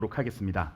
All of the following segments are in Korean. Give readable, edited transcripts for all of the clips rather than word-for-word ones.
하겠습니다.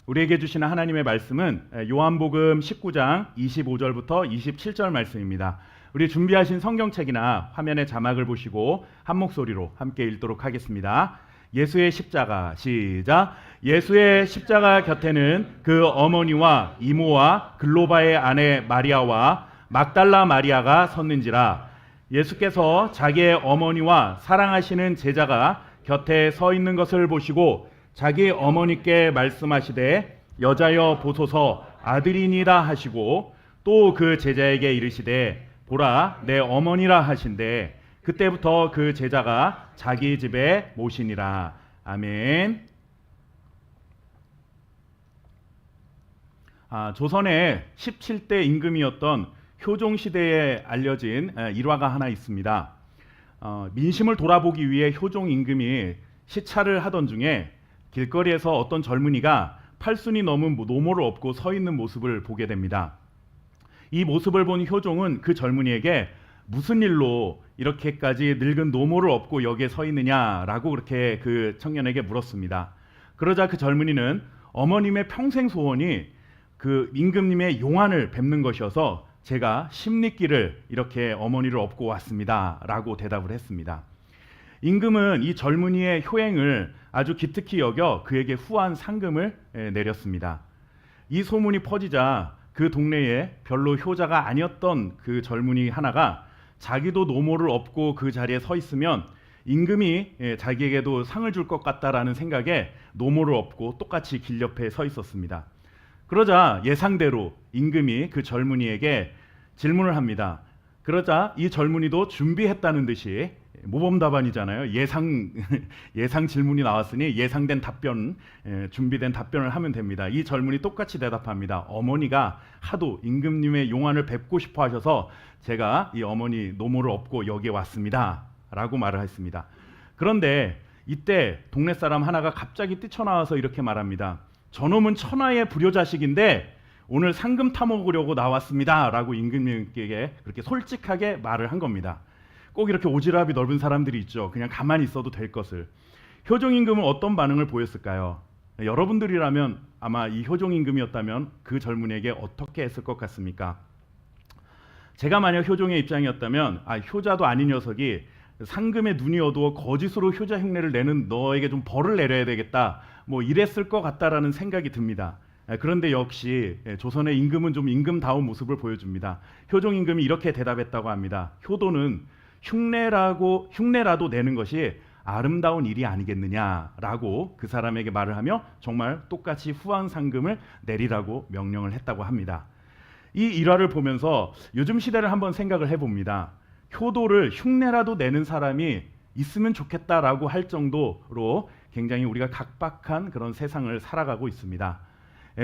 우리에게 주시는 하나님의 말씀은 요한복음 19장 25절부터 27절 말씀입니다. 우리 준비하신 성경책이나 화면의 자막을 보시고 한 목소리로 함께 읽도록 하겠습니다. 예수의 십자가, 시작. 예수의 십자가 곁에는 그 어머니와 이모와 글로바의 아내 마리아와 막달라 마리아가 섰는지라. 예수께서 자기의 어머니와 사랑하시는 제자가 곁에 서 있는 것을 보시고 자기 어머니께 말씀하시되 여자여 보소서 아들이니라 하시고 또 그 제자에게 이르시되 보라 내 어머니라 하신대 그때부터 그 제자가 자기 집에 모시니라. 아멘. 조선의 17대 임금이었던 효종시대에 알려진 일화가 하나 있습니다. 민심을 돌아보기 위해 효종 임금이 시찰을 하던 중에 길거리에서 어떤 젊은이가 팔순이 넘은 노모를 업고 서 있는 모습을 보게 됩니다. 이 모습을 본 효종은 그 젊은이에게 무슨 일로 이렇게까지 늙은 노모를 업고 여기에 서 있느냐라고 그렇게 그 청년에게 물었습니다. 그러자 그 젊은이는 어머님의 평생 소원이 그 임금님의 용안을 뵙는 것이어서 제가 십리길을 이렇게 어머니를 업고 왔습니다 라고 대답을 했습니다. 임금은 이 젊은이의 효행을 아주 기특히 여겨 그에게 후한 상금을 내렸습니다. 이 소문이 퍼지자 그 동네에 별로 효자가 아니었던 그 젊은이 하나가 자기도 노모를 업고 그 자리에 서 있으면 임금이 자기에게도 상을 줄 것 같다라는 생각에 노모를 업고 똑같이 길 옆에 서 있었습니다. 그러자 예상대로 임금이 그 젊은이에게 질문을 합니다. 그러자 이 젊은이도 준비했다는 듯이 모범답안이잖아요. 예상 질문이 나왔으니 예상된 답변, 준비된 답변을 하면 됩니다. 이 젊은이 똑같이 대답합니다. 어머니가 하도 임금님의 용안을 뵙고 싶어 하셔서 제가 이 어머니 노모를 업고 여기에 왔습니다 라고 말을 했습니다. 그런데 이때 동네 사람 하나가 갑자기 뛰쳐나와서 이렇게 말합니다. 저놈은 천하의 불효자식인데 오늘 상금 타먹으려고 나왔습니다 라고 임금님께 그렇게 솔직하게 말을 한 겁니다. 꼭 이렇게 오지랖이 넓은 사람들이 있죠. 그냥 가만히 있어도 될 것을. 효종 임금은 어떤 반응을 보였을까요? 여러분들이라면 아마 이 효종 임금이었다면 그 젊은이에게 어떻게 했을 것 같습니까? 제가 만약 효종의 입장이었다면 효자도 아닌 녀석이 상금에 눈이 어두워 거짓으로 효자 흉내를 내는 너에게 좀 벌을 내려야 되겠다 뭐 이랬을 것 같다라는 생각이 듭니다. 그런데 역시 조선의 임금은 좀 임금다운 모습을 보여줍니다. 효종 임금이 이렇게 대답했다고 합니다. 효도는 흉내라도 내는 것이 아름다운 일이 아니겠느냐라고 그 사람에게 말을 하며 정말 똑같이 후한 상금을 내리라고 명령을 했다고 합니다. 이 일화를 보면서 요즘 시대를 한번 생각을 해봅니다. 효도를 흉내라도 내는 사람이 있으면 좋겠다라고 할 정도로 굉장히 우리가 각박한 그런 세상을 살아가고 있습니다.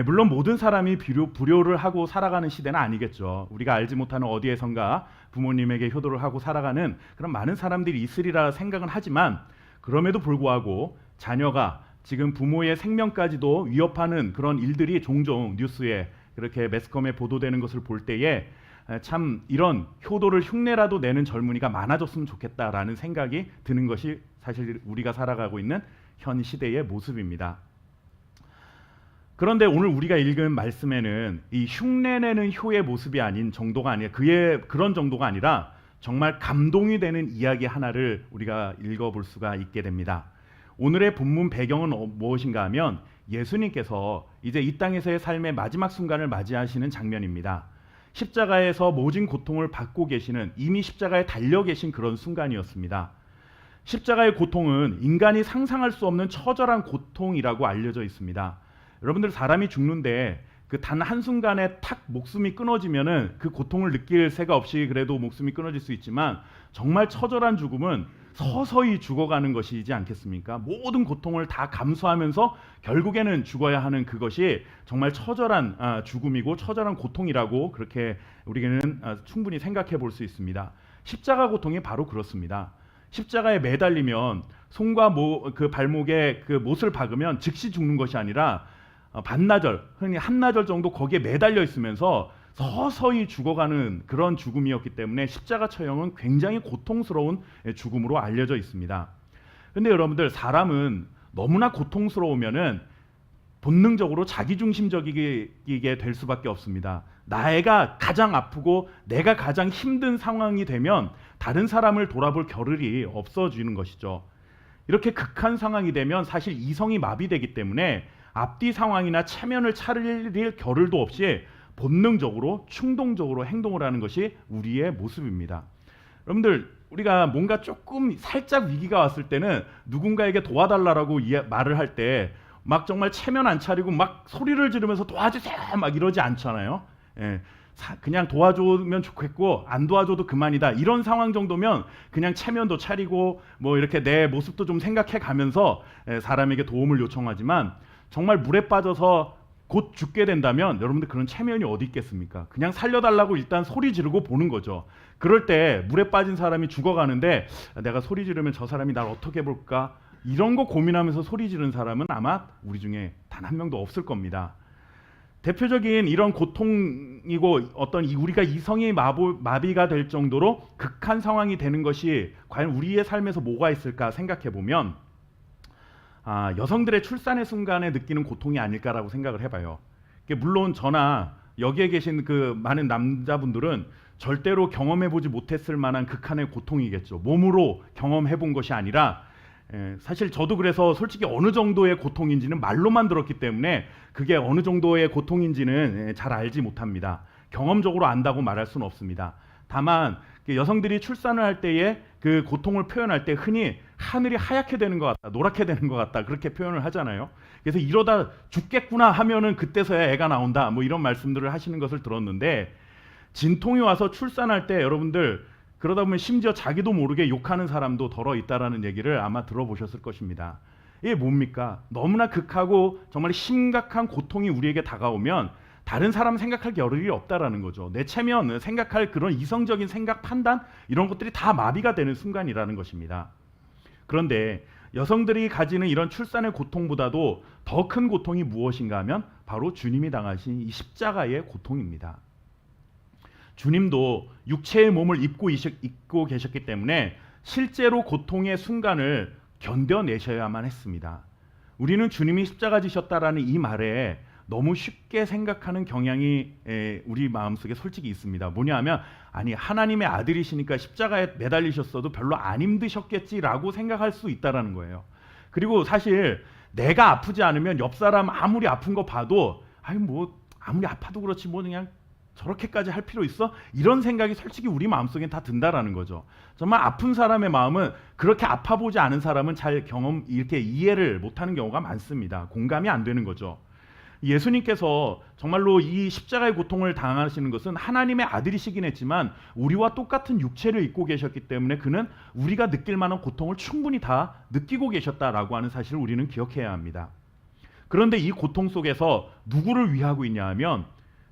물론 모든 사람이 불효를 하고 살아가는 시대는 아니겠죠. 우리가 알지 못하는 어디에선가 부모님에게 효도를 하고 살아가는 그런 많은 사람들이 있으리라 생각은 하지만 그럼에도 불구하고 자녀가 지금 부모의 생명까지도 위협하는 그런 일들이 종종 뉴스에 그렇게 매스컴에 보도되는 것을 볼 때에 참 이런 효도를 흉내라도 내는 젊은이가 많아졌으면 좋겠다라는 생각이 드는 것이 사실 우리가 살아가고 있는 현 시대의 모습입니다. 그런데 오늘 우리가 읽은 말씀에는 이 흉내내는 효의 모습이 아닌 정도가 아니라 그런 정도가 아니라 정말 감동이 되는 이야기 하나를 우리가 읽어볼 수가 있게 됩니다. 오늘의 본문 배경은 무엇인가 하면 예수님께서 이제 이 땅에서의 삶의 마지막 순간을 맞이하시는 장면입니다. 십자가에서 모진 고통을 받고 계시는 이미 십자가에 달려 계신 그런 순간이었습니다. 십자가의 고통은 인간이 상상할 수 없는 처절한 고통이라고 알려져 있습니다. 여러분들 사람이 죽는데 그 단 한순간에 탁 목숨이 끊어지면은 그 고통을 느낄 새가 없이 그래도 목숨이 끊어질 수 있지만 정말 처절한 죽음은 서서히 죽어가는 것이지 않겠습니까? 모든 고통을 다 감수하면서 결국에는 죽어야 하는 그것이 정말 처절한 죽음이고 처절한 고통이라고 그렇게 우리는 충분히 생각해 볼 수 있습니다. 십자가 고통이 바로 그렇습니다. 십자가에 매달리면 손과 그 발목에 그 못을 박으면 즉시 죽는 것이 아니라 반나절, 흔히 한나절 정도 거기에 매달려 있으면서 서서히 죽어가는 그런 죽음이었기 때문에 십자가 처형은 굉장히 고통스러운 죽음으로 알려져 있습니다. 근데 여러분들 사람은 너무나 고통스러우면은 본능적으로 자기중심적이게 될 수밖에 없습니다. 나가 가장 아프고 내가 가장 힘든 상황이 되면 다른 사람을 돌아볼 겨를이 없어지는 것이죠. 이렇게 극한 상황이 되면 사실 이성이 마비되기 때문에 앞뒤 상황이나 체면을 차릴 겨를도 없이 본능적으로 충동적으로 행동을 하는 것이 우리의 모습입니다. 여러분들, 우리가 뭔가 조금 살짝 위기가 왔을 때는 누군가에게 도와달라고 말을 할 때 막 정말 체면 안 차리고 막 소리를 지르면서 도와주세요 막 이러지 않잖아요. 예, 그냥 도와주면 좋겠고 안 도와줘도 그만이다, 이런 상황 정도면 그냥 체면도 차리고 뭐 이렇게 내 모습도 좀 생각해 가면서 사람에게 도움을 요청하지만, 정말 물에 빠져서 곧 죽게 된다면 여러분들 그런 체면이 어디 있겠습니까? 그냥 살려달라고 일단 소리 지르고 보는 거죠. 그럴 때 물에 빠진 사람이 죽어가는데 내가 소리 지르면 저 사람이 날 어떻게 볼까, 이런 거 고민하면서 소리 지른 사람은 아마 우리 중에 단 한 명도 없을 겁니다. 대표적인 이런 고통이고 어떤 우리가 이성이 마비가 될 정도로 극한 상황이 되는 것이 과연 우리의 삶에서 뭐가 있을까 생각해 보면 여성들의 출산의 순간에 느끼는 고통이 아닐까라고 생각을 해봐요. 물론 저나 여기에 계신 그 많은 남자분들은 절대로 경험해보지 못했을 만한 극한의 고통이겠죠. 몸으로 경험해본 것이 아니라, 사실 저도 그래서 솔직히 어느 정도의 고통인지는 말로만 들었기 때문에 그게 어느 정도의 고통인지는 잘 알지 못합니다. 경험적으로 안다고 말할 수는 없습니다. 다만 여성들이 출산을 할 때에 그 고통을 표현할 때 흔히 하늘이 하얗게 되는 것 같다, 노랗게 되는 것 같다, 그렇게 표현을 하잖아요. 그래서 이러다 죽겠구나 하면은 그때서야 애가 나온다, 뭐 이런 말씀들을 하시는 것을 들었는데, 진통이 와서 출산할 때 여러분들 그러다 보면 심지어 자기도 모르게 욕하는 사람도 덜어 있다라는 얘기를 아마 들어보셨을 것입니다. 이게 뭡니까? 너무나 극하고 정말 심각한 고통이 우리에게 다가오면 다른 사람 생각할 겨를이 없다라는 거죠. 내 체면, 생각할 그런 이성적인 생각, 판단, 이런 것들이 다 마비가 되는 순간이라는 것입니다. 그런데 여성들이 가지는 이런 출산의 고통보다도 더 큰 고통이 무엇인가 하면 바로 주님이 당하신 이 십자가의 고통입니다. 주님도 육체의 몸을 입고 계셨기 때문에 실제로 고통의 순간을 견뎌내셔야만 했습니다. 우리는 주님이 십자가 지셨다라는 이 말에 너무 쉽게 생각하는 경향이 우리 마음속에 솔직히 있습니다. 뭐냐 하면, 아니 하나님의 아들이시니까 십자가에 매달리셨어도 별로 안 힘드셨겠지라고 생각할 수 있다라는 거예요. 그리고 사실 내가 아프지 않으면 옆 사람 아무리 아픈 거 봐도 아무리 아파도 그렇지 뭐 그냥 저렇게까지 할 필요 있어? 이런 생각이 솔직히 우리 마음속엔 다 든다라는 거죠. 정말 아픈 사람의 마음은 그렇게 아파보지 않은 사람은 잘 이렇게 이해를 못하는 경우가 많습니다. 공감이 안 되는 거죠. 예수님께서 정말로 이 십자가의 고통을 당하시는 것은 하나님의 아들이시긴 했지만 우리와 똑같은 육체를 입고 계셨기 때문에 그는 우리가 느낄 만한 고통을 충분히 다 느끼고 계셨다라고 하는 사실을 우리는 기억해야 합니다. 그런데 이 고통 속에서 누구를 위하고 있냐 하면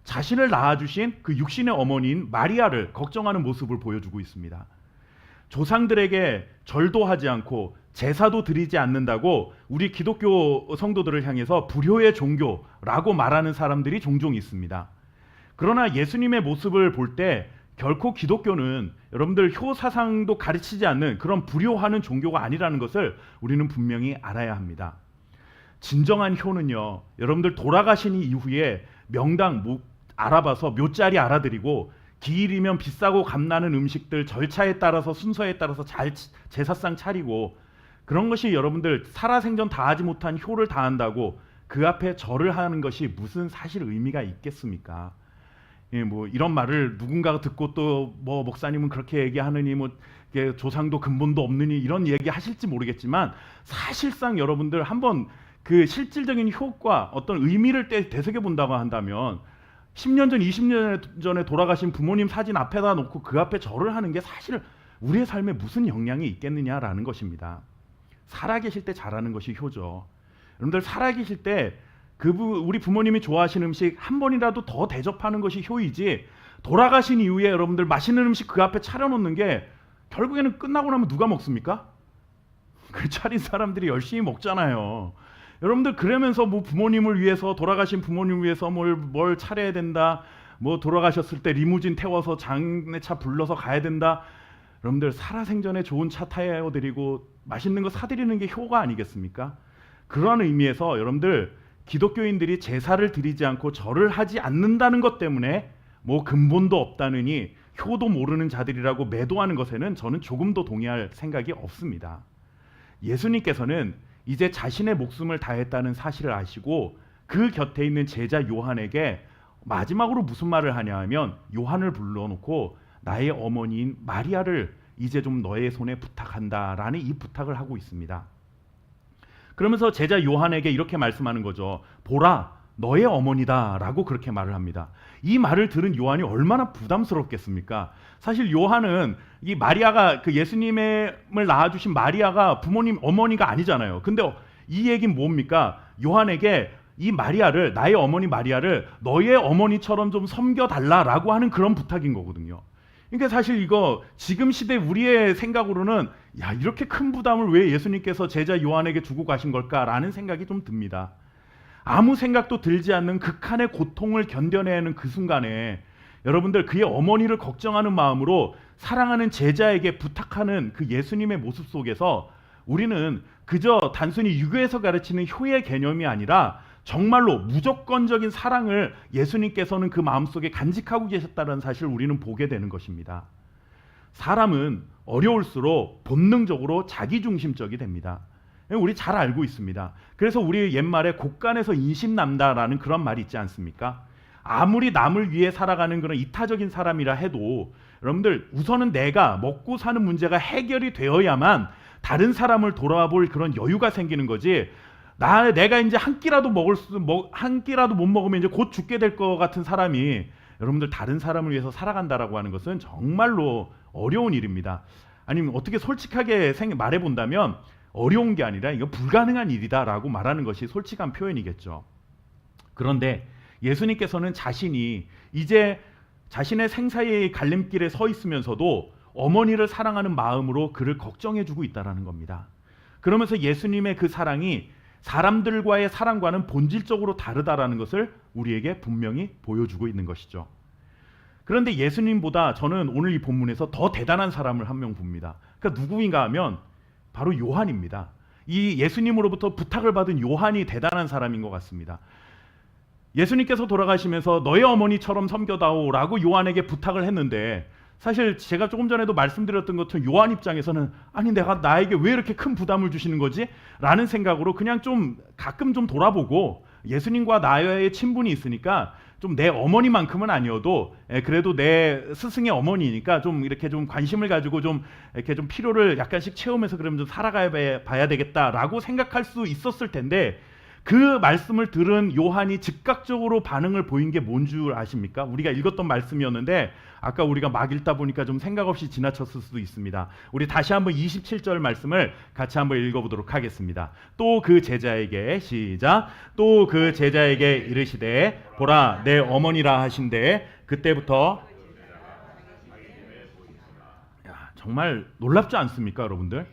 자신을 낳아주신 그 육신의 어머니인 마리아를 걱정하는 모습을 보여주고 있습니다. 조상들에게 절도 하지 않고 제사도 드리지 않는다고 우리 기독교 성도들을 향해서 불효의 종교라고 말하는 사람들이 종종 있습니다. 그러나 예수님의 모습을 볼 때 결코 기독교는 여러분들 효 사상도 가르치지 않는 그런 불효하는 종교가 아니라는 것을 우리는 분명히 알아야 합니다. 진정한 효는요, 여러분들 돌아가신 이후에 명당 알아봐서 묘자리 알아드리고 기일이면 비싸고 값나는 음식들 절차에 따라서 순서에 따라서 잘 제사상 차리고, 그런 것이 여러분들 살아생전 다하지 못한 효를 다한다고 그 앞에 절을 하는 것이 무슨 사실 의미가 있겠습니까? 뭐 이런 말을 누군가가 듣고 또 뭐 목사님은 그렇게 얘기하느니 뭐 조상도 근본도 없느니 이런 얘기 하실지 모르겠지만, 사실상 여러분들 한번 그 실질적인 효과, 어떤 의미를 되새겨 본다고 한다면 10년 전, 20년 전에 돌아가신 부모님 사진 앞에다 놓고 그 앞에 절을 하는 게 사실 우리의 삶에 무슨 영향이 있겠느냐라는 것입니다. 살아계실 때 잘하는 것이 효죠. 여러분들 살아계실 때 우리 부모님이 좋아하시는 음식 한 번이라도 더 대접하는 것이 효이지, 돌아가신 이후에 여러분들 맛있는 음식 그 앞에 차려놓는 게 결국에는 끝나고 나면 누가 먹습니까? 그 차린 사람들이 열심히 먹잖아요. 여러분들 그러면서 뭐 부모님을 위해서, 돌아가신 부모님을 위해서 뭘 차려야 된다, 뭐 돌아가셨을 때 리무진 태워서 장례차 불러서 가야 된다. 여러분들 살아생전에 좋은 차 타여드리고 맛있는 거 사드리는 게 효가 아니겠습니까? 그런 의미에서 여러분들 기독교인들이 제사를 드리지 않고 절을 하지 않는다는 것 때문에 뭐 근본도 없다느니 효도 모르는 자들이라고 매도하는 것에는 저는 조금도 동의할 생각이 없습니다. 예수님께서는 이제 자신의 목숨을 다했다는 사실을 아시고 그 곁에 있는 제자 요한에게 마지막으로 무슨 말을 하냐 하면 요한을 불러놓고 나의 어머니인 마리아를 이제 좀 너의 손에 부탁한다라는 이 부탁을 하고 있습니다. 그러면서 제자 요한에게 이렇게 말씀하는 거죠. 보라, 너의 어머니다라고 그렇게 말을 합니다. 이 말을 들은 요한이 얼마나 부담스럽겠습니까? 사실 요한은 이 마리아가 그 예수님을 낳아주신 마리아가 부모님 어머니가 아니잖아요. 근데 이 얘기는 뭡니까? 요한에게 이 마리아를, 나의 어머니 마리아를 너의 어머니처럼 좀 섬겨달라라고 하는 그런 부탁인 거거든요. 그러니까 사실 이거 지금 시대 우리의 생각으로는 야, 이렇게 큰 부담을 왜 예수님께서 제자 요한에게 주고 가신 걸까라는 생각이 좀 듭니다. 아무 생각도 들지 않는 극한의 고통을 견뎌내는 그 순간에 여러분들 그의 어머니를 걱정하는 마음으로 사랑하는 제자에게 부탁하는 그 예수님의 모습 속에서 우리는 그저 단순히 유교에서 가르치는 효의 개념이 아니라 정말로 무조건적인 사랑을 예수님께서는 그 마음속에 간직하고 계셨다는 사실을 우리는 보게 되는 것입니다. 사람은 어려울수록 본능적으로 자기중심적이 됩니다. 우리 잘 알고 있습니다. 그래서 우리 옛말에 곳간에서 인심남다라는 그런 말이 있지 않습니까? 아무리 남을 위해 살아가는 그런 이타적인 사람이라 해도 여러분들 우선은 내가 먹고 사는 문제가 해결이 되어야만 다른 사람을 돌아볼 그런 여유가 생기는 거지. 내가 이제 한 끼라도 한 끼라도 못 먹으면 이제 곧 죽게 될 것 같은 사람이 여러분들 다른 사람을 위해서 살아간다라고 하는 것은 정말로 어려운 일입니다. 아니면 어떻게 솔직하게 말해 본다면 어려운 게 아니라 이거 불가능한 일이다라고 말하는 것이 솔직한 표현이겠죠. 그런데 예수님께서는 자신이 이제 자신의 생사의 갈림길에 서 있으면서도 어머니를 사랑하는 마음으로 그를 걱정해주고 있다라는 겁니다. 그러면서 예수님의 그 사랑이 사람들과의 사랑과는 본질적으로 다르다라는 것을 우리에게 분명히 보여주고 있는 것이죠. 그런데 예수님보다 저는 오늘 이 본문에서 더 대단한 사람을 한 명 봅니다. 그러니까 누구인가 하면 바로 요한입니다. 이 예수님으로부터 부탁을 받은 요한이 대단한 사람인 것 같습니다. 예수님께서 돌아가시면서 너의 어머니처럼 섬겨다오라고 요한에게 부탁을 했는데 사실 제가 조금 전에도 말씀드렸던 것처럼 요한 입장에서는 아니 내가 나에게 왜 이렇게 큰 부담을 주시는 거지? 라는 생각으로 그냥 좀 가끔 좀 돌아보고 예수님과 나의 친분이 있으니까 좀 내 어머니만큼은 아니어도 그래도 내 스승의 어머니니까 좀 이렇게 좀 관심을 가지고 좀 이렇게 좀 필요를 약간씩 채우면서 그러면 좀 살아가야 봐야 되겠다라고 생각할 수 있었을 텐데 그 말씀을 들은 요한이 즉각적으로 반응을 보인 게 뭔 줄 아십니까? 우리가 읽었던 말씀이었는데 아까 우리가 막 읽다 보니까 좀 생각 없이 지나쳤을 수도 있습니다. 우리 다시 한번 27절 말씀을 같이 한번 읽어보도록 하겠습니다. 또 그 제자에게 시작. 또 그 제자에게 이르시되 보라 내 어머니라 하신대 그때부터 정말 놀랍지 않습니까, 여러분들?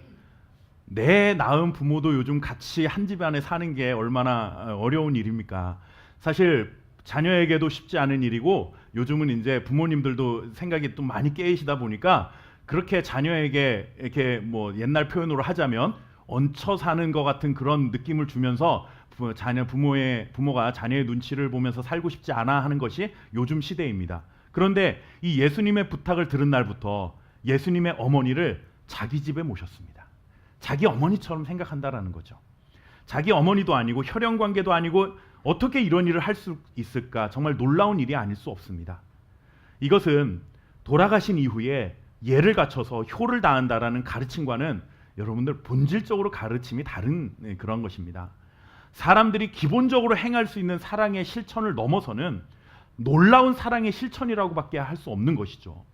내 낳은 부모도 요즘 같이 한 집안에 사는 게 얼마나 어려운 일입니까? 사실 자녀에게도 쉽지 않은 일이고 요즘은 이제 부모님들도 생각이 좀 많이 깨이시다 보니까 그렇게 자녀에게 이렇게 뭐 옛날 표현으로 하자면 얹혀 사는 것 같은 그런 느낌을 주면서 부모가 자녀의 눈치를 보면서 살고 싶지 않아 하는 것이 요즘 시대입니다. 그런데 이 예수님의 부탁을 들은 날부터 예수님의 어머니를 자기 집에 모셨습니다. 자기 어머니처럼 생각한다라는 거죠. 자기 어머니도 아니고 혈연 관계도 아니고 어떻게 이런 일을 할 수 있을까? 정말 놀라운 일이 아닐 수 없습니다. 이것은 돌아가신 이후에 예를 갖춰서 효를 다한다라는 가르침과는 여러분들 본질적으로 가르침이 다른 그런 것입니다. 사람들이 기본적으로 행할 수 있는 사랑의 실천을 넘어서는 놀라운 사랑의 실천이라고밖에 할 수 없는 것이죠.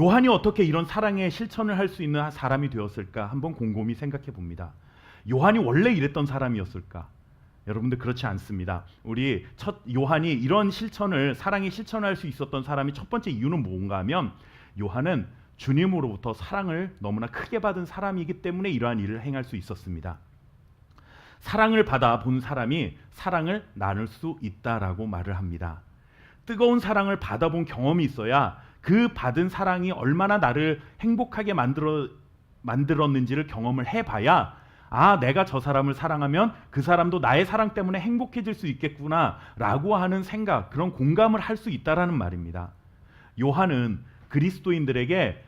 요한이 어떻게 이런 사랑의 실천을 할 수 있는 사람이 되었을까 한번 곰곰이 생각해 봅니다. 요한이 원래 이랬던 사람이었을까? 여러분들 그렇지 않습니다. 우리 요한이 이런 사랑의 실천을 할 수 있었던 사람이 첫 번째 이유는 뭔가 하면 요한은 주님으로부터 사랑을 너무나 크게 받은 사람이기 때문에 이러한 일을 행할 수 있었습니다. 사랑을 받아 본 사람이 사랑을 나눌 수 있다라고 말을 합니다. 뜨거운 사랑을 받아본 경험이 있어야 그 받은 사랑이 얼마나 나를 행복하게 만들었는지를 경험을 해봐야 아, 내가 저 사람을 사랑하면 그 사람도 나의 사랑 때문에 행복해질 수 있겠구나라고 하는 생각, 그런 공감을 할 수 있다라는 말입니다. 요한은 그리스도인들에게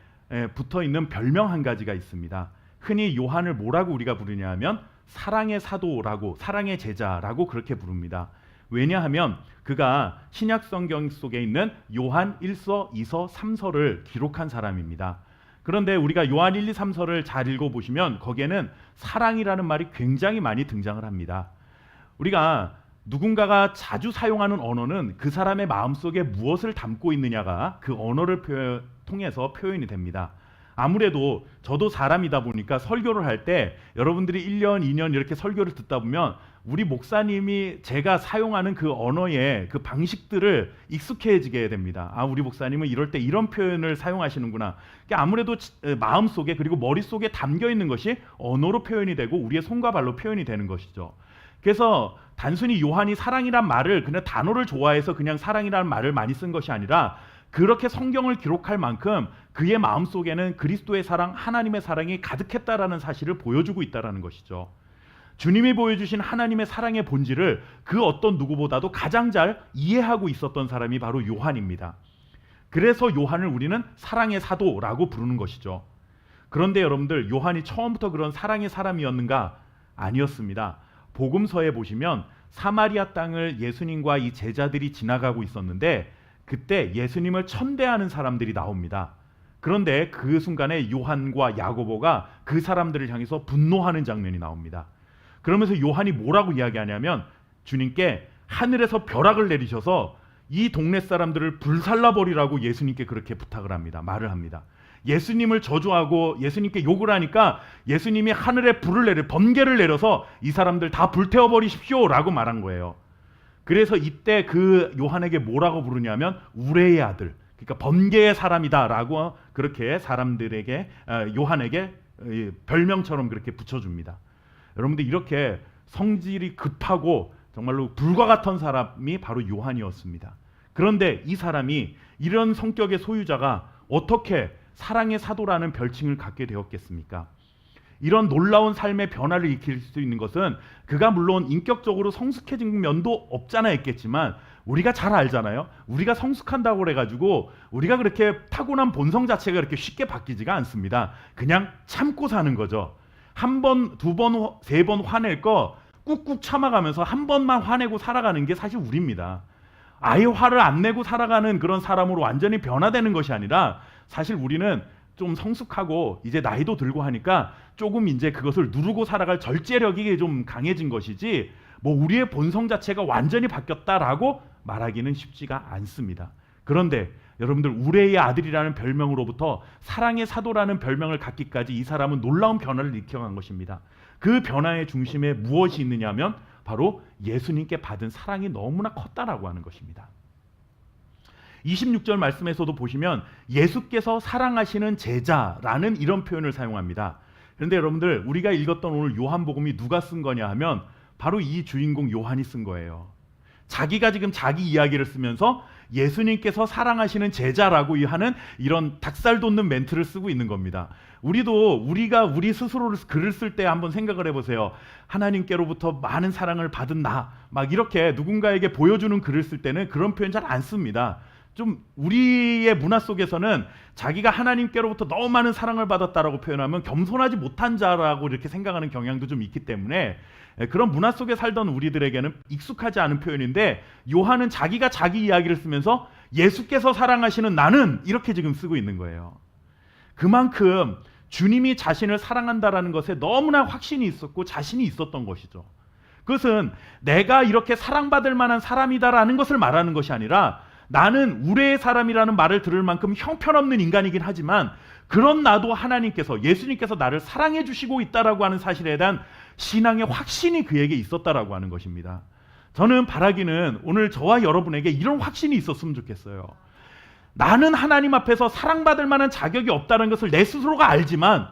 붙어 있는 별명 한 가지가 있습니다. 흔히 요한을 뭐라고 우리가 부르냐 하면 사랑의 사도라고, 사랑의 제자라고 그렇게 부릅니다. 왜냐하면 그가 신약 성경 속에 있는 요한 1서, 2서, 3서를 기록한 사람입니다. 그런데 우리가 요한 1, 2, 3서를 잘 읽어보시면 거기에는 사랑이라는 말이 굉장히 많이 등장을 합니다. 우리가 누군가가 자주 사용하는 언어는 그 사람의 마음속에 무엇을 담고 있느냐가 그 언어를 통해서 표현이 됩니다. 아무래도 저도 사람이다 보니까 설교를 할 때 여러분들이 1년, 2년 이렇게 설교를 듣다 보면 우리 목사님이 제가 사용하는 그 언어의 그 방식들을 익숙해지게 됩니다. 아, 우리 목사님은 이럴 때 이런 표현을 사용하시는구나. 그러니까 아무래도 마음속에 그리고 머릿속에 담겨 있는 것이 언어로 표현이 되고 우리의 손과 발로 표현이 되는 것이죠. 그래서 단순히 요한이 사랑이란 말을 그냥 단어를 좋아해서 그냥 사랑이라는 말을 많이 쓴 것이 아니라 그렇게 성경을 기록할 만큼 그의 마음속에는 그리스도의 사랑, 하나님의 사랑이 가득했다라는 사실을 보여주고 있다라는 것이죠. 주님이 보여주신 하나님의 사랑의 본질을 그 어떤 누구보다도 가장 잘 이해하고 있었던 사람이 바로 요한입니다. 그래서 요한을 우리는 사랑의 사도라고 부르는 것이죠. 그런데 여러분들, 요한이 처음부터 그런 사랑의 사람이었는가? 아니었습니다. 복음서에 보시면 사마리아 땅을 예수님과 이 제자들이 지나가고 있었는데 그때 예수님을 천대하는 사람들이 나옵니다. 그런데 그 순간에 요한과 야고보가 그 사람들을 향해서 분노하는 장면이 나옵니다. 그러면서 요한이 뭐라고 이야기하냐면 주님께 하늘에서 벼락을 내리셔서 이 동네 사람들을 불살라버리라고 예수님께 그렇게 부탁을 합니다. 말을 합니다. 예수님을 저주하고 예수님께 욕을 하니까 예수님이 하늘에 번개를 내려서 이 사람들 다 불태워버리십시오 라고 말한 거예요. 그래서 이때 그 요한에게 뭐라고 부르냐면 우레의 아들, 그러니까 번개의 사람이다 라고 그렇게 사람들에게 요한에게 별명처럼 그렇게 붙여줍니다. 여러분들, 이렇게 성질이 급하고 정말로 불과 같은 사람이 바로 요한이었습니다. 그런데 이 사람이 이런 성격의 소유자가 어떻게 사랑의 사도라는 별칭을 갖게 되었겠습니까? 이런 놀라운 삶의 변화를 일으킬 수 있는 것은 그가 물론 인격적으로 성숙해진 면도 없잖아 있겠지만 우리가 잘 알잖아요. 우리가 성숙한다고 그래가지고 우리가 그렇게 타고난 본성 자체가 그렇게 쉽게 바뀌지가 않습니다. 그냥 참고 사는 거죠. 한 번, 두 번, 세 번 화낼 거 꾹꾹 참아가면서 한 번만 화내고 살아가는 게 사실 우리입니다. 아예 화를 안 내고 살아가는 그런 사람으로 완전히 변화되는 것이 아니라 사실 우리는 좀 성숙하고 이제 나이도 들고 하니까 조금 이제 그것을 누르고 살아갈 절제력이 좀 강해진 것이지 뭐 우리의 본성 자체가 완전히 바뀌었다라고 말하기는 쉽지가 않습니다. 그런데 여러분들, 우레의 아들이라는 별명으로부터 사랑의 사도라는 별명을 갖기까지 이 사람은 놀라운 변화를 일으켜간 것입니다. 그 변화의 중심에 무엇이 있느냐면 바로 예수님께 받은 사랑이 너무나 컸다라고 하는 것입니다. 26절 말씀에서도 보시면 예수께서 사랑하시는 제자라는 이런 표현을 사용합니다. 그런데 여러분들, 우리가 읽었던 오늘 요한복음이 누가 쓴 거냐 하면 바로 이 주인공 요한이 쓴 거예요. 자기가 지금 자기 이야기를 쓰면서 예수님께서 사랑하시는 제자라고 하는 이런 닭살 돋는 멘트를 쓰고 있는 겁니다. 우리가 우리 스스로를 글을 쓸 때 한번 생각을 해보세요. 하나님께로부터 많은 사랑을 받은 나, 막 이렇게 누군가에게 보여주는 글을 쓸 때는 그런 표현 잘 안 씁니다. 좀 우리의 문화 속에서는 자기가 하나님께로부터 너무 많은 사랑을 받았다라고 표현하면 겸손하지 못한 자라고 이렇게 생각하는 경향도 좀 있기 때문에 그런 문화 속에 살던 우리들에게는 익숙하지 않은 표현인데 요한은 자기가 자기 이야기를 쓰면서 예수께서 사랑하시는 나는 이렇게 지금 쓰고 있는 거예요. 그만큼 주님이 자신을 사랑한다라는 것에 너무나 확신이 있었고 자신이 있었던 것이죠. 그것은 내가 이렇게 사랑받을 만한 사람이다라는 것을 말하는 것이 아니라 나는 우레의 사람이라는 말을 들을 만큼 형편없는 인간이긴 하지만 그런 나도 하나님께서, 예수님께서 나를 사랑해 주시고 있다라고 하는 사실에 대한 신앙의 확신이 그에게 있었다라고 하는 것입니다. 저는 바라기는 오늘 저와 여러분에게 이런 확신이 있었으면 좋겠어요. 나는 하나님 앞에서 사랑받을 만한 자격이 없다는 것을 내 스스로가 알지만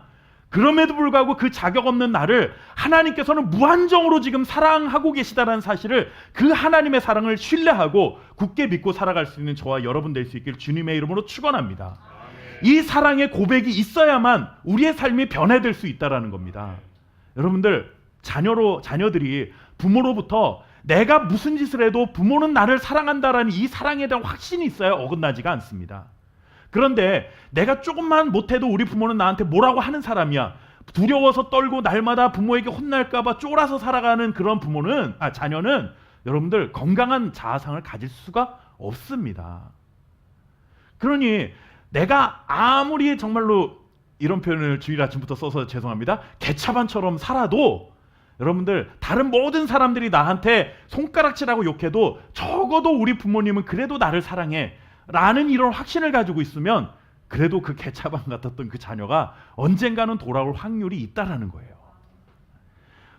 그럼에도 불구하고 그 자격 없는 나를 하나님께서는 무한정으로 지금 사랑하고 계시다는 사실을, 그 하나님의 사랑을 신뢰하고 굳게 믿고 살아갈 수 있는 저와 여러분 될 수 있길 주님의 이름으로 축원합니다. 이 사랑의 고백이 있어야만 우리의 삶이 변화될 수 있다는 겁니다. 여러분들 자녀들이 부모로부터 내가 무슨 짓을 해도 부모는 나를 사랑한다라는 이 사랑에 대한 확신이 있어야 어긋나지가 않습니다. 그런데 내가 조금만 못해도 우리 부모는 나한테 뭐라고 하는 사람이야. 두려워서 떨고 날마다 부모에게 혼날까봐 쫄아서 살아가는 그런 자녀는 여러분들 건강한 자아상을 가질 수가 없습니다. 그러니 내가 아무리 정말로 이런 표현을 주일 아침부터 써서 죄송합니다. 개차반처럼 살아도 여러분들 다른 모든 사람들이 나한테 손가락질하고 욕해도 적어도 우리 부모님은 그래도 나를 사랑해 라는 이런 확신을 가지고 있으면 그래도 그 개차반 같았던 그 자녀가 언젠가는 돌아올 확률이 있다라는 거예요.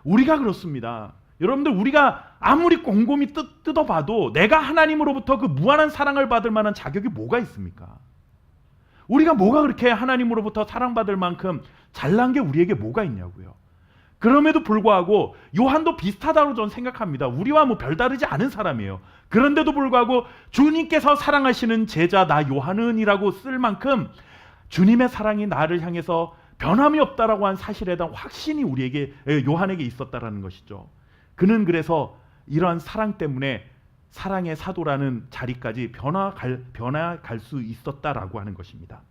우리가 그렇습니다. 여러분들 우리가 아무리 곰곰이 뜯어봐도 내가 하나님으로부터 그 무한한 사랑을 받을 만한 자격이 뭐가 있습니까? 우리가 뭐가 그렇게 하나님으로부터 사랑받을 만큼 잘난 게 우리에게 뭐가 있냐고요. 그럼에도 불구하고 요한도 비슷하다고 저는 생각합니다. 우리와 뭐 별다르지 않은 사람이에요. 그런데도 불구하고 주님께서 사랑하시는 제자 나 요한은이라고 쓸 만큼 주님의 사랑이 나를 향해서 변함이 없다라고 한 사실에 대한 확신이 요한에게 있었다라는 것이죠. 그는 그래서 이러한 사랑 때문에 사랑의 사도라는 자리까지 변화갈 수 있었다라고 하는 것입니다.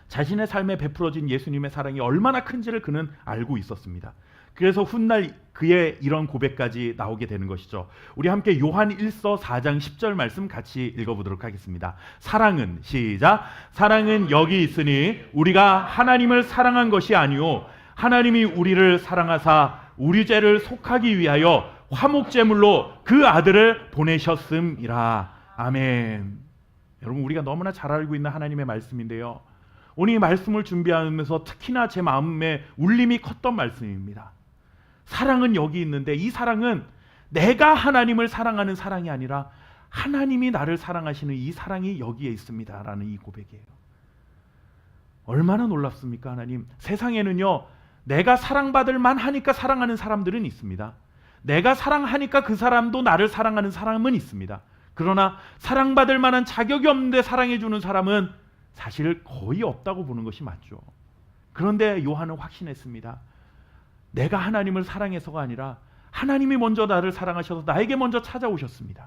자신의 삶에 베풀어진 예수님의 사랑이 얼마나 큰지를 그는 알고 있었습니다. 그래서 훗날 그의 이런 고백까지 나오게 되는 것이죠. 우리 함께 요한 1서 4장 10절 말씀 같이 읽어보도록 하겠습니다. 사랑은 시작. 사랑은 여기 있으니 우리가 하나님을 사랑한 것이 아니요 하나님이 우리를 사랑하사 우리 죄를 속하기 위하여 화목제물로 그 아들을 보내셨음이라. 아멘. 여러분 우리가 너무나 잘 알고 있는 하나님의 말씀인데요. 오늘 이 말씀을 준비하면서 특히나 제 마음에 울림이 컸던 말씀입니다. 사랑은 여기 있는데 이 사랑은 내가 하나님을 사랑하는 사랑이 아니라 하나님이 나를 사랑하시는 이 사랑이 여기에 있습니다 라는 이 고백이에요. 얼마나 놀랍습니까 하나님. 세상에는요 내가 사랑받을 만하니까 사랑하는 사람들은 있습니다. 내가 사랑하니까 그 사람도 나를 사랑하는 사람은 있습니다. 그러나 사랑받을 만한 자격이 없는데 사랑해주는 사람은 사실 거의 없다고 보는 것이 맞죠. 그런데 요한은 확신했습니다. 내가 하나님을 사랑해서가 아니라 하나님이 먼저 나를 사랑하셔서 나에게 먼저 찾아오셨습니다.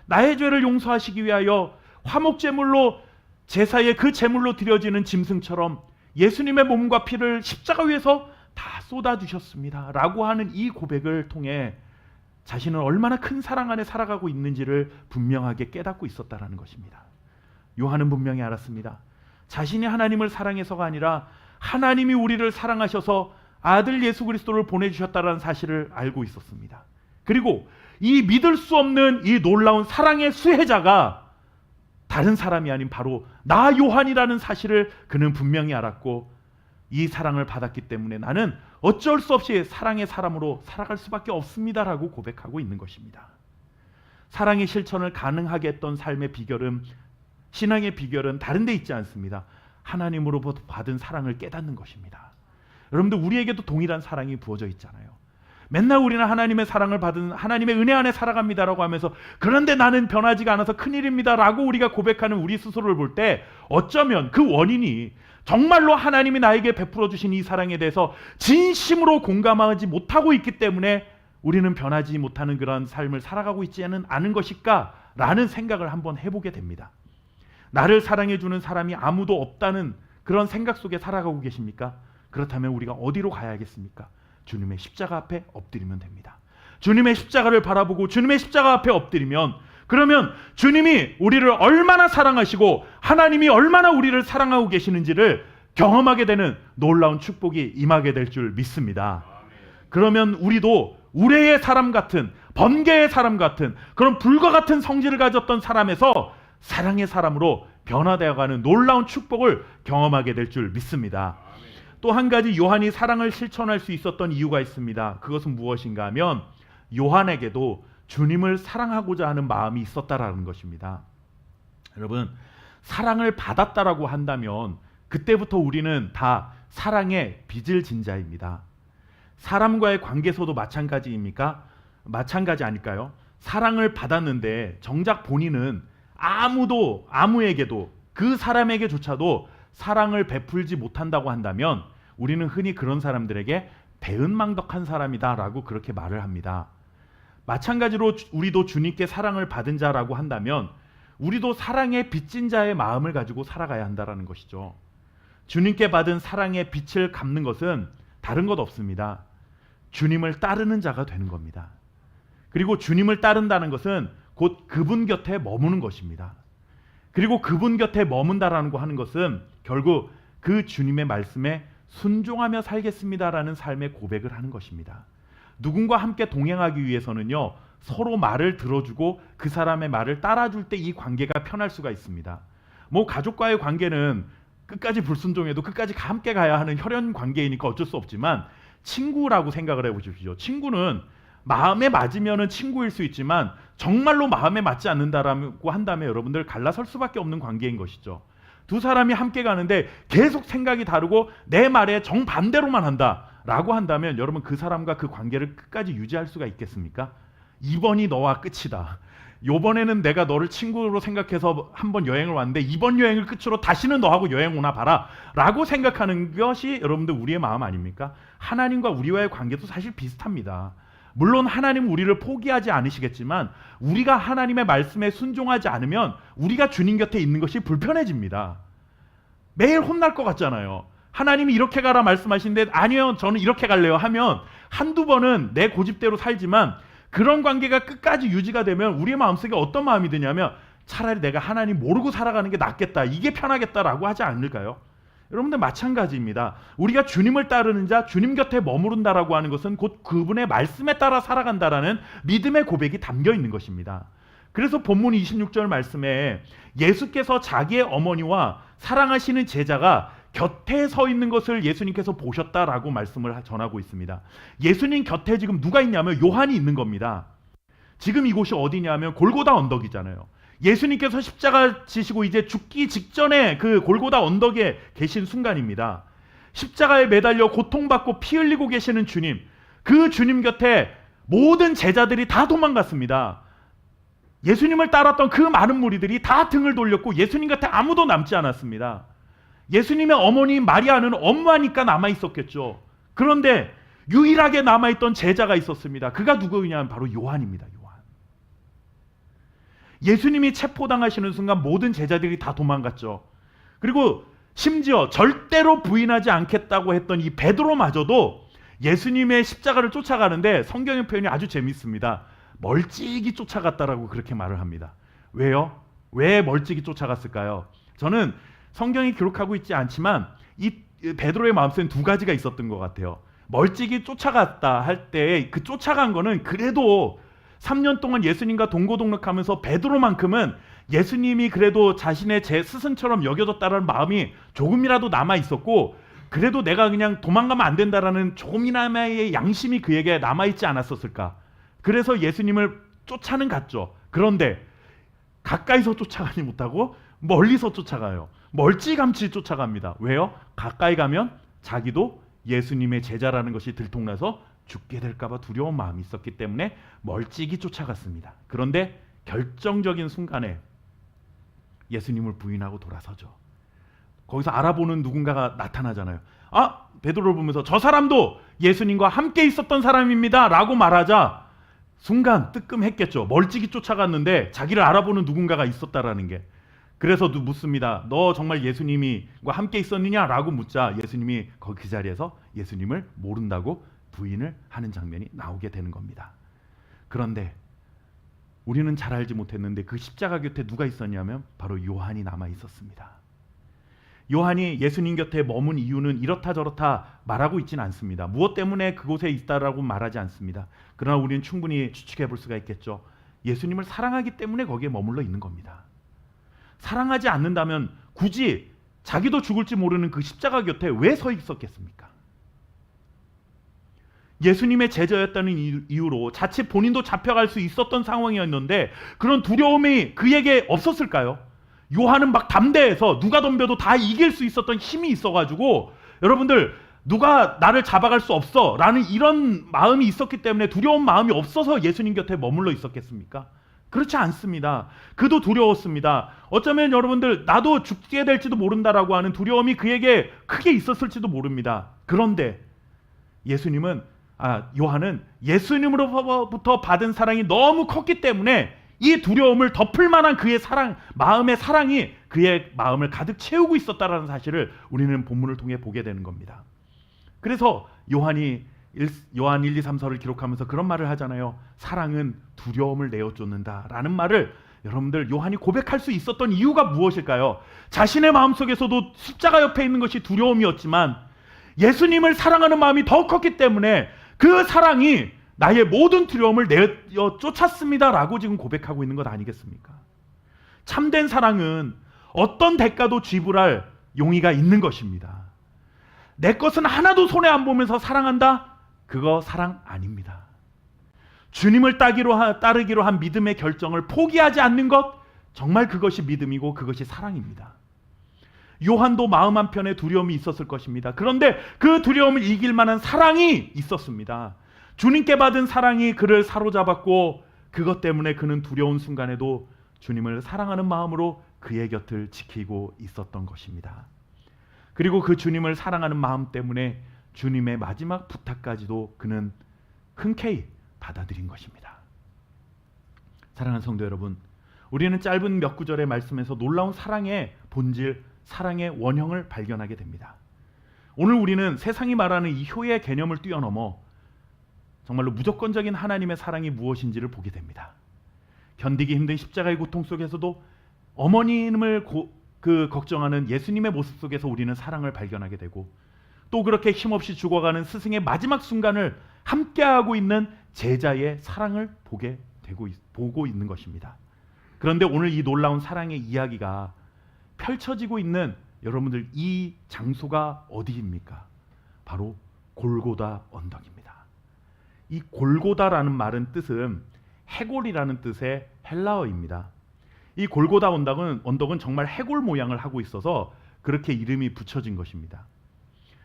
나의 죄를 용서하시기 위하여 화목제물로 제사에 그 제물로 드려지는 짐승처럼 예수님의 몸과 피를 십자가 위에서 다 쏟아주셨습니다 라고 하는 이 고백을 통해 자신은 얼마나 큰 사랑 안에 살아가고 있는지를 분명하게 깨닫고 있었다는 것입니다. 요한은 분명히 알았습니다. 자신이 하나님을 사랑해서가 아니라 하나님이 우리를 사랑하셔서 아들 예수 그리스도를 보내주셨다는 사실을 알고 있었습니다. 그리고 이 믿을 수 없는 이 놀라운 사랑의 수혜자가 다른 사람이 아닌 바로 나 요한이라는 사실을 그는 분명히 알았고 이 사랑을 받았기 때문에 나는 어쩔 수 없이 사랑의 사람으로 살아갈 수밖에 없습니다라고 고백하고 있는 것입니다. 사랑의 실천을 가능하게 했던 삶의 비결은 신앙의 비결은 다른 데 있지 않습니다. 하나님으로부터 받은 사랑을 깨닫는 것입니다. 여러분들 우리에게도 동일한 사랑이 부어져 있잖아요. 맨날 우리는 하나님의 사랑을 받은 하나님의 은혜 안에 살아갑니다라고 하면서 그런데 나는 변하지가 않아서 큰일입니다라고 우리가 고백하는 우리 스스로를 볼 때 어쩌면 그 원인이 정말로 하나님이 나에게 베풀어 주신 이 사랑에 대해서 진심으로 공감하지 못하고 있기 때문에 우리는 변하지 못하는 그런 삶을 살아가고 있지는 않은 것일까? 라는 생각을 한번 해보게 됩니다. 나를 사랑해주는 사람이 아무도 없다는 그런 생각 속에 살아가고 계십니까? 그렇다면 우리가 어디로 가야겠습니까? 주님의 십자가 앞에 엎드리면 됩니다. 주님의 십자가를 바라보고 주님의 십자가 앞에 엎드리면 그러면 주님이 우리를 얼마나 사랑하시고 하나님이 얼마나 우리를 사랑하고 계시는지를 경험하게 되는 놀라운 축복이 임하게 될 줄 믿습니다. 그러면 우리도 우레의 사람 같은 번개의 사람 같은 그런 불과 같은 성질을 가졌던 사람에서 사랑의 사람으로 변화되어가는 놀라운 축복을 경험하게 될 줄 믿습니다. 또 한 가지 요한이 사랑을 실천할 수 있었던 이유가 있습니다. 그것은 무엇인가 하면 요한에게도 주님을 사랑하고자 하는 마음이 있었다라는 것입니다. 여러분 사랑을 받았다라고 한다면 그때부터 우리는 다 사랑의 빚을 진 자입니다. 사람과의 관계에서도 마찬가지입니까? 마찬가지 아닐까요? 사랑을 받았는데 정작 본인은 아무에게도 그 사람에게조차도 사랑을 베풀지 못한다고 한다면 우리는 흔히 그런 사람들에게 배은망덕한 사람이다라고 그렇게 말을 합니다. 마찬가지로 우리도 주님께 사랑을 받은 자라고 한다면 우리도 사랑에 빚진 자의 마음을 가지고 살아가야 한다라는 것이죠. 주님께 받은 사랑의 빚을 갚는 것은 다른 것 없습니다. 주님을 따르는 자가 되는 겁니다. 그리고 주님을 따른다는 것은 곧 그분 곁에 머무는 것입니다. 그리고 그분 곁에 머문다라는 거 하는 것은 결국 그 주님의 말씀에 순종하며 살겠습니다라는 삶의 고백을 하는 것입니다. 누군가 함께 동행하기 위해서는요, 서로 말을 들어주고 그 사람의 말을 따라줄 때 이 관계가 편할 수가 있습니다. 뭐 가족과의 관계는 끝까지 불순종해도 끝까지 함께 가야 하는 혈연 관계이니까 어쩔 수 없지만 친구라고 생각을 해보십시오. 친구는 마음에 맞으면은 친구일 수 있지만 정말로 마음에 맞지 않는다라고 한다면 여러분들 갈라설 수밖에 없는 관계인 것이죠. 두 사람이 함께 가는데 계속 생각이 다르고 내 말에 정반대로만 한다라고 한다면 여러분 그 사람과 그 관계를 끝까지 유지할 수가 있겠습니까? 이번이 너와 끝이다. 요번에는 내가 너를 친구로 생각해서 한번 여행을 왔는데 이번 여행을 끝으로 다시는 너하고 여행 오나 봐라 라고 생각하는 것이 여러분들 우리의 마음 아닙니까? 하나님과 우리와의 관계도 사실 비슷합니다. 물론 하나님은 우리를 포기하지 않으시겠지만 우리가 하나님의 말씀에 순종하지 않으면 우리가 주님 곁에 있는 것이 불편해집니다. 매일 혼날 것 같잖아요. 하나님이 이렇게 가라 말씀하시는데 아니요 저는 이렇게 갈래요 하면 한두 번은 내 고집대로 살지만 그런 관계가 끝까지 유지가 되면 우리의 마음속에 어떤 마음이 드냐면 차라리 내가 하나님 모르고 살아가는 게 낫겠다, 이게 편하겠다라고 하지 않을까요? 여러분들 마찬가지입니다. 우리가 주님을 따르는 자, 주님 곁에 머무른다라고 하는 것은 곧 그분의 말씀에 따라 살아간다라는 믿음의 고백이 담겨 있는 것입니다. 그래서 본문 26절 말씀에 예수께서 자기의 어머니와 사랑하시는 제자가 곁에 서 있는 것을 예수님께서 보셨다라고 말씀을 전하고 있습니다. 예수님 곁에 지금 누가 있냐면 요한이 있는 겁니다. 지금 이곳이 어디냐면 골고다 언덕이잖아요. 예수님께서 십자가 지시고 이제 죽기 직전에 그 골고다 언덕에 계신 순간입니다. 십자가에 매달려 고통받고 피 흘리고 계시는 주님, 그 주님 곁에 모든 제자들이 다 도망갔습니다. 예수님을 따랐던 그 많은 무리들이 다 등을 돌렸고 예수님 곁에 아무도 남지 않았습니다. 예수님의 어머니 마리아는 엄마니까 남아있었겠죠. 그런데 유일하게 남아있던 제자가 있었습니다. 그가 누구냐면 바로 요한입니다. 요한. 예수님이 체포당하시는 순간 모든 제자들이 다 도망갔죠. 그리고 심지어 절대로 부인하지 않겠다고 했던 이 베드로마저도 예수님의 십자가를 쫓아가는데 성경의 표현이 아주 재밌습니다. 멀찍이 쫓아갔다라고 그렇게 말을 합니다. 왜요? 왜 멀찍이 쫓아갔을까요? 저는 성경이 기록하고 있지 않지만 이 베드로의 마음속엔 두 가지가 있었던 것 같아요. 멀찍이 쫓아갔다 할 때 그 쫓아간 거는 그래도 3년 동안 예수님과 동고동락하면서 베드로만큼은 예수님이 그래도 자신의 제 스승처럼 여겨졌다는 마음이 조금이라도 남아 있었고 그래도 내가 그냥 도망가면 안 된다라는 조금이나마의 양심이 그에게 남아 있지 않았었을까? 그래서 예수님을 쫓아는 갔죠. 그런데 가까이서 쫓아가지 못하고 멀리서 쫓아가요. 멀찌감치 쫓아갑니다. 왜요? 가까이 가면 자기도 예수님의 제자라는 것이 들통나서 죽게 될까봐 두려운 마음이 있었기 때문에 멀찍이 쫓아갔습니다. 그런데 결정적인 순간에 예수님을 부인하고 돌아서죠. 거기서 알아보는 누군가가 나타나잖아요. 아, 베드로를 보면서 저 사람도 예수님과 함께 있었던 사람입니다 라고 말하자 순간 뜨끔했겠죠. 멀찍이 쫓아갔는데 자기를 알아보는 누군가가 있었다라는 게. 그래서 묻습니다. 너 정말 예수님과 함께 있었느냐? 라고 묻자 예수님이 거기 그 자리에서 예수님을 모른다고 부인을 하는 장면이 나오게 되는 겁니다. 그런데 우리는 잘 알지 못했는데 그 십자가 곁에 누가 있었냐면 바로 요한이 남아 있었습니다. 요한이 예수님 곁에 머문 이유는 이렇다 저렇다 말하고 있지는 않습니다. 무엇 때문에 그곳에 있다라고 말하지 않습니다. 그러나 우리는 충분히 추측해 볼 수가 있겠죠. 예수님을 사랑하기 때문에 거기에 머물러 있는 겁니다. 사랑하지 않는다면 굳이 자기도 죽을지 모르는 그 십자가 곁에 왜 서 있었겠습니까? 예수님의 제자였다는 이유로 자칫 본인도 잡혀갈 수 있었던 상황이었는데 그런 두려움이 그에게 없었을까요? 요한은 막 담대해서 누가 덤벼도 다 이길 수 있었던 힘이 있어가지고 여러분들 누가 나를 잡아갈 수 없어 라는 이런 마음이 있었기 때문에 두려운 마음이 없어서 예수님 곁에 머물러 있었겠습니까? 그렇지 않습니다. 그도 두려웠습니다. 어쩌면 여러분들 나도 죽게 될지도 모른다라고 하는 두려움이 그에게 크게 있었을지도 모릅니다. 그런데 요한은 예수님으로부터 받은 사랑이 너무 컸기 때문에 이 두려움을 덮을 만한 그의 마음의 사랑이 그의 마음을 가득 채우고 있었다라는 사실을 우리는 본문을 통해 보게 되는 겁니다. 그래서 요한 1, 2, 3서를 기록하면서 그런 말을 하잖아요. 사랑은 두려움을 내어쫓는다 라는 말을 여러분들 요한이 고백할 수 있었던 이유가 무엇일까요? 자신의 마음속에서도 십자가 옆에 있는 것이 두려움이었지만 예수님을 사랑하는 마음이 더 컸기 때문에 그 사랑이 나의 모든 두려움을 내쫓았습니다 라고 지금 고백하고 있는 것 아니겠습니까? 참된 사랑은 어떤 대가도 지불할 용의가 있는 것입니다. 내 것은 하나도 손해 안 보면서 사랑한다? 그거 사랑 아닙니다. 주님을 따르기로 한 믿음의 결정을 포기하지 않는 것, 정말 그것이 믿음이고 그것이 사랑입니다. 요한도 마음 한편에 두려움이 있었을 것입니다. 그런데 그 두려움을 이길 만한 사랑이 있었습니다. 주님께 받은 사랑이 그를 사로잡았고 그것 때문에 그는 두려운 순간에도 주님을 사랑하는 마음으로 그의 곁을 지키고 있었던 것입니다. 그리고 그 주님을 사랑하는 마음 때문에 주님의 마지막 부탁까지도 그는 흔쾌히 받아들인 것입니다. 사랑하는 성도 여러분, 우리는 짧은 몇 구절의 말씀에서 놀라운 사랑의 본질, 사랑의 원형을 발견하게 됩니다. 오늘 우리는 세상이 말하는 이 효의 개념을 뛰어넘어 정말로 무조건적인 하나님의 사랑이 무엇인지를 보게 됩니다. 견디기 힘든 십자가의 고통 속에서도 어머님을 걱정하는 예수님의 모습 속에서 우리는 사랑을 발견하게 되고, 또 그렇게 힘없이 죽어가는 스승의 마지막 순간을 함께하고 있는 제자의 사랑을 보고 있는 것입니다. 그런데 오늘 이 놀라운 사랑의 이야기가 펼쳐지고 있는 여러분들 이 장소가 어디입니까? 바로 골고다 언덕입니다. 이 골고다라는 말은 뜻은 해골이라는 뜻의 헬라어입니다. 이 골고다 언덕은 정말 해골 모양을 하고 있어서 그렇게 이름이 붙여진 것입니다.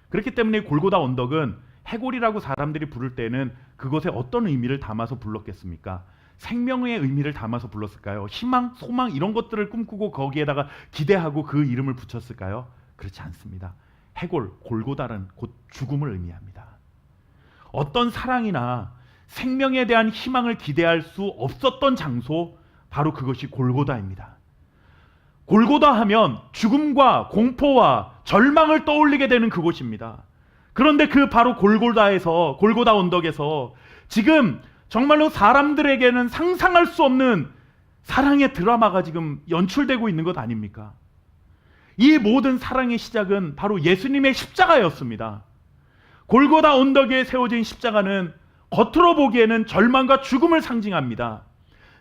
그렇기 때문에 골고다 언덕은 해골이라고 사람들이 부를 때는 그것에 어떤 의미를 담아서 불렀겠습니까? 생명의 의미를 담아서 불렀을까요? 희망, 소망 이런 것들을 꿈꾸고 거기에다가 기대하고 그 이름을 붙였을까요? 그렇지 않습니다. 해골, 골고다는 곧 죽음을 의미합니다. 어떤 사랑이나 생명에 대한 희망을 기대할 수 없었던 장소, 바로 그것이 골고다입니다. 골고다 하면 죽음과 공포와 절망을 떠올리게 되는 그곳입니다. 그런데 그 바로 골고다 언덕에서 지금 정말로 사람들에게는 상상할 수 없는 사랑의 드라마가 지금 연출되고 있는 것 아닙니까? 이 모든 사랑의 시작은 바로 예수님의 십자가였습니다. 골고다 언덕에 세워진 십자가는 겉으로 보기에는 절망과 죽음을 상징합니다.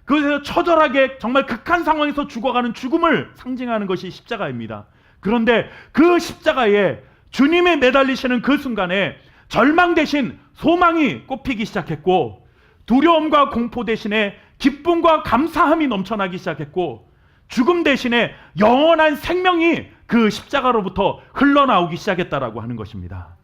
그래서 처절하게 정말 극한 상황에서 죽어가는 죽음을 상징하는 것이 십자가입니다. 그런데 그 십자가에 주님이 매달리시는 그 순간에 절망 대신 소망이 꽃피기 시작했고, 두려움과 공포 대신에 기쁨과 감사함이 넘쳐나기 시작했고, 죽음 대신에 영원한 생명이 그 십자가로부터 흘러나오기 시작했다라고 하는 것입니다.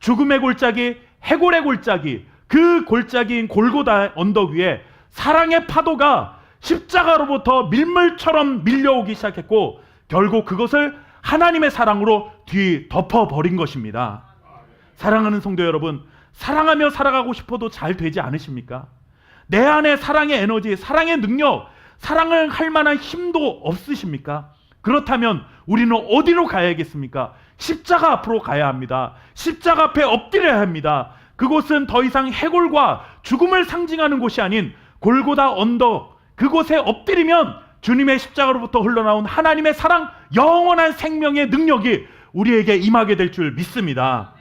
죽음의 골짜기, 해골의 골짜기, 그 골짜기인 골고다 언덕 위에 사랑의 파도가 십자가로부터 밀물처럼 밀려오기 시작했고, 결국 그것을 하나님의 사랑으로 뒤덮어버린 것입니다. 사랑하는 성도 여러분, 사랑하며 살아가고 싶어도 잘 되지 않으십니까? 내 안에 사랑의 에너지, 사랑의 능력, 사랑을 할 만한 힘도 없으십니까? 그렇다면 우리는 어디로 가야겠습니까? 십자가 앞으로 가야 합니다. 십자가 앞에 엎드려야 합니다. 그곳은 더 이상 해골과 죽음을 상징하는 곳이 아닌 골고다 언덕, 그곳에 엎드리면 주님의 십자가로부터 흘러나온 하나님의 사랑, 영원한 생명의 능력이 우리에게 임하게 될 줄 믿습니다.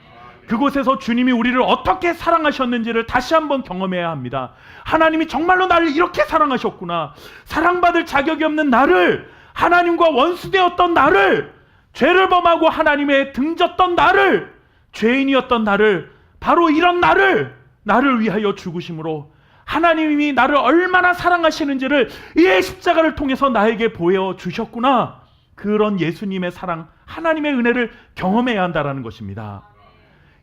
그곳에서 주님이 우리를 어떻게 사랑하셨는지를 다시 한번 경험해야 합니다. 하나님이 정말로 나를 이렇게 사랑하셨구나. 사랑받을 자격이 없는 나를, 하나님과 원수되었던 나를, 죄를 범하고 하나님의 등졌던 나를, 죄인이었던 나를, 바로 이런 나를 위하여 죽으심으로 하나님이 나를 얼마나 사랑하시는지를 이 십자가를 통해서 나에게 보여주셨구나. 그런 예수님의 사랑, 하나님의 은혜를 경험해야 한다는 것입니다.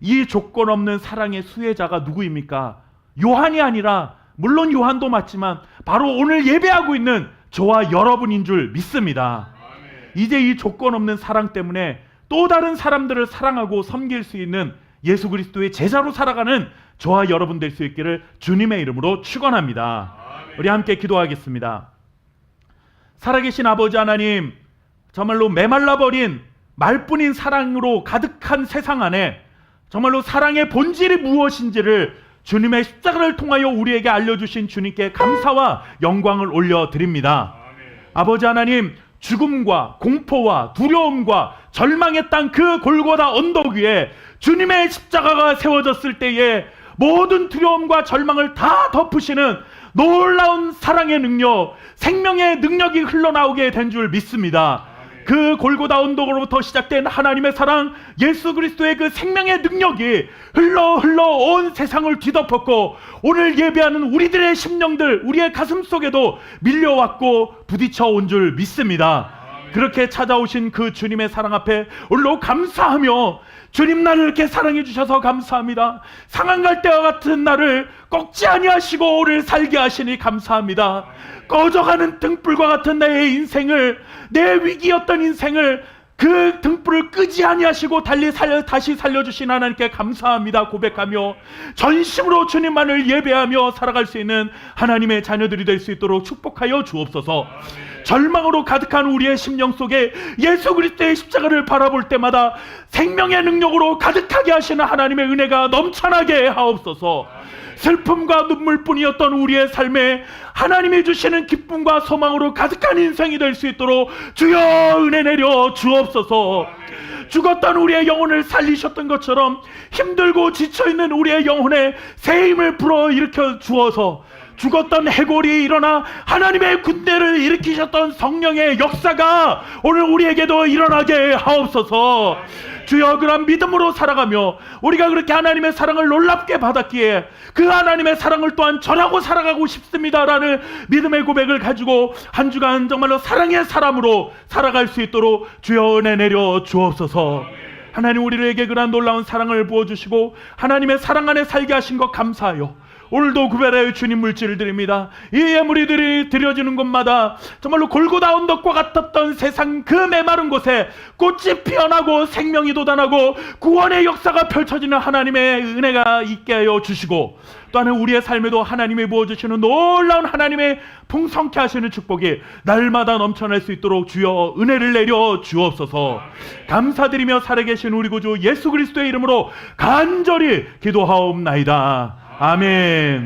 이 조건 없는 사랑의 수혜자가 누구입니까? 요한이 아니라, 물론 요한도 맞지만 바로 오늘 예배하고 있는 저와 여러분인 줄 믿습니다. 이제 이 조건 없는 사랑 때문에 또 다른 사람들을 사랑하고 섬길 수 있는 예수 그리스도의 제자로 살아가는 저와 여러분 될 수 있기를 주님의 이름으로 축원합니다. 우리 함께 기도하겠습니다. 살아계신 아버지 하나님, 정말로 메말라버린 말뿐인 사랑으로 가득한 세상 안에 정말로 사랑의 본질이 무엇인지를 주님의 십자가를 통하여 우리에게 알려주신 주님께 감사와 영광을 올려드립니다. 아버지 하나님, 죽음과 공포와 두려움과 절망의 땅 그 골고다 언덕 위에 주님의 십자가가 세워졌을 때에 모든 두려움과 절망을 다 덮으시는 놀라운 사랑의 능력, 생명의 능력이 흘러나오게 된 줄 믿습니다. 그 골고다 언덕으로부터 시작된 하나님의 사랑, 예수 그리스도의 그 생명의 능력이 흘러 온 세상을 뒤덮었고 오늘 예배하는 우리들의 심령들, 우리의 가슴 속에도 밀려왔고 부딪혀 온 줄 믿습니다. 그렇게 찾아오신 그 주님의 사랑 앞에 오늘로 감사하며, 주님 나를 이렇게 사랑해 주셔서 감사합니다. 상한 갈대와 같은 나를 꺾지 아니하시고 오늘 살게 하시니 감사합니다. 꺼져가는 등불과 같은 나의 인생을, 내 위기였던 인생을 그 등불을 끄지 아니하시고 다시 살려주신 하나님께 감사합니다 고백하며 전심으로 주님만을 예배하며 살아갈 수 있는 하나님의 자녀들이 될 수 있도록 축복하여 주옵소서. 절망으로 가득한 우리의 심령 속에 예수 그리스도의 십자가를 바라볼 때마다 생명의 능력으로 가득하게 하시는 하나님의 은혜가 넘쳐나게 하옵소서. 슬픔과 눈물뿐이었던 우리의 삶에 하나님이 주시는 기쁨과 소망으로 가득한 인생이 될 수 있도록 주여 은혜 내려 주옵소서. 죽었던 우리의 영혼을 살리셨던 것처럼 힘들고 지쳐있는 우리의 영혼에 새 힘을 불어일으켜 주어서 죽었던 해골이 일어나 하나님의 군대를 일으키셨던 성령의 역사가 오늘 우리에게도 일어나게 하옵소서. 주여, 그런 믿음으로 살아가며 우리가 그렇게 하나님의 사랑을 놀랍게 받았기에 그 하나님의 사랑을 또한 전하고 살아가고 싶습니다라는 믿음의 고백을 가지고 한 주간 정말로 사랑의 사람으로 살아갈 수 있도록 주여 은혜 내려 주옵소서. 하나님, 우리에게 그런 놀라운 사랑을 부어주시고 하나님의 사랑 안에 살게 하신 것 감사하여 오늘도 구별하여 주님 물질을 드립니다. 이 예물이 드려지는 곳마다 정말로 골고다 언덕과 같았던 세상 그 메마른 곳에 꽃이 피어나고 생명이 돋아나고 구원의 역사가 펼쳐지는 하나님의 은혜가 있게 하여 주시고, 또한 우리의 삶에도 하나님이 부어주시는 놀라운 하나님의 풍성케 하시는 축복이 날마다 넘쳐날 수 있도록 주여 은혜를 내려 주옵소서. 감사드리며 살아계신 우리 구주 예수 그리스도의 이름으로 간절히 기도하옵나이다. 아멘.